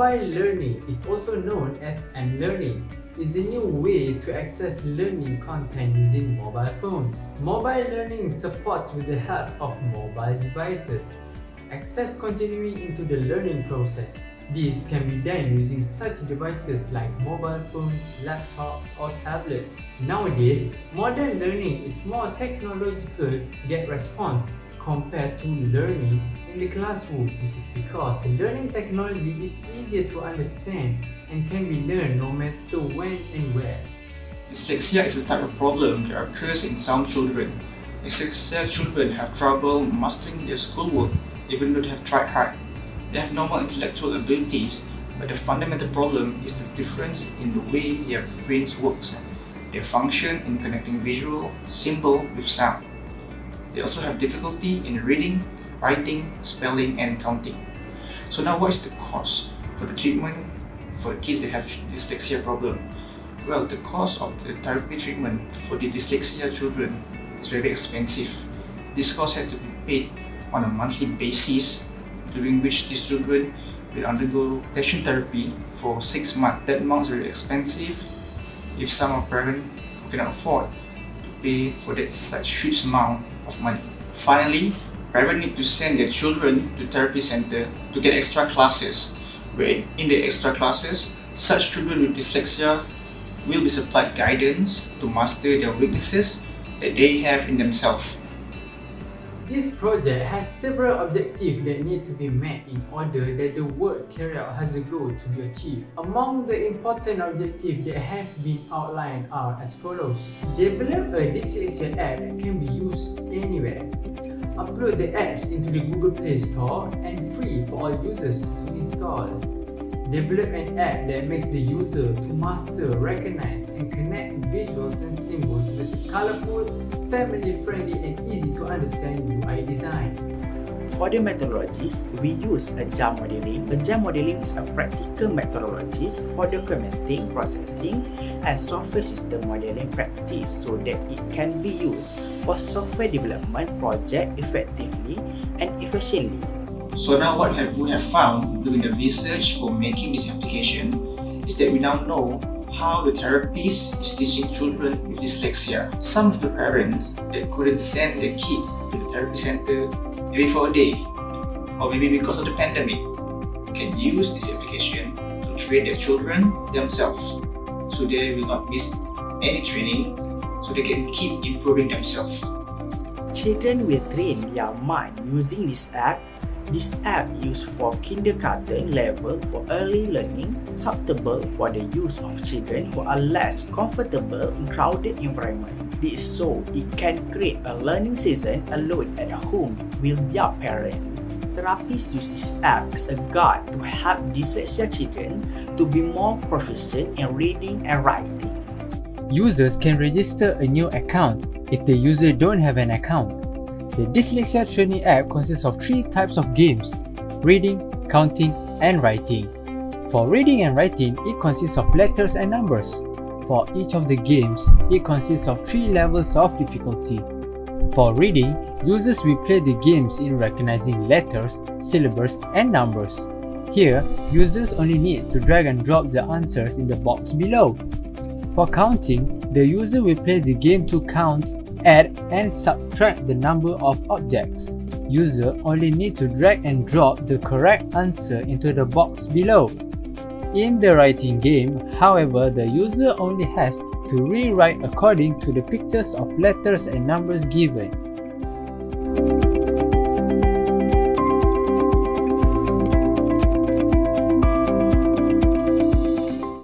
Mobile learning is also known as M-learning. Is a new way to access learning content using mobile phones. Mobile learning supports with the help of mobile devices. Access continuing into the learning process. This can be done using such devices like mobile phones, laptops, or tablets. Nowadays, modern learning is more technological get response compared to learning in the classroom. This is because learning technology is easier to understand and can be learned no matter when and where. Dyslexia is a type of problem that occurs in some children. Dyslexia children have trouble mastering their schoolwork even though they have tried hard. They have normal intellectual abilities, but the fundamental problem is the difference in the way their brains works. They function in connecting visual, symbol with sound. They also have difficulty in reading, writing, spelling, and counting. So now what is the cost for the treatment for the kids that have dyslexia problem? Well, the cost of the therapy treatment for the dyslexia children is very expensive. This cost had to be paid on a monthly basis, during which these children will undergo session therapy for 6 months. That amount is very expensive if some are parents who cannot afford to pay for that such huge amount of money. Finally, parents need to send their children to therapy center to get extra classes, where in the extra classes, such children with dyslexia will be supplied guidance to master their weaknesses that they have in themselves. This project has several objectives that need to be met in order that the work carried out has a goal to be achieved. Among the important objectives that have been outlined are as follows. Develop a Dyslexia app that can be used anywhere. Upload the apps into the Google Play Store and free for all users to install. Develop an app that makes the user to master, recognize, and connect visuals and symbols with colorful, family-friendly, and easy to understand UI design. For the methodologies, we use agile modeling. Agile modeling is a practical methodology for documenting, processing, and software system modeling practice so that it can be used for software development project effectively and efficiently. So now what we have found during the research for making this application is that we now know how the therapist is teaching children with dyslexia. Some of the parents that couldn't send their kids to the therapy center maybe for a day, or maybe because of the pandemic, can use this application to train their children themselves, so they will not miss any training, so they can keep improving themselves. Children will train their mind using this app. This app used for kindergarten level for early learning, suitable for the use of children who are less comfortable in crowded environment. This so it can create a learning season alone at home with their parent. Therapists use this app as a guide to help dyslexia children to be more proficient in reading and writing. Users can register a new account if the user don't have an account. The Dyslexia Training app consists of 3 types of games: reading, counting, and writing. For reading and writing, it consists of letters and numbers. For each of the games, it consists of 3 levels of difficulty. For reading, users will play the games in recognizing letters, syllables, and numbers. Here, users only need to drag and drop the answers in the box below. For counting, the user will play the game to count, add, and subtract the number of objects. User only need to drag and drop the correct answer into the box below. In the writing game, however, the user only has to rewrite according to the pictures of letters and numbers given.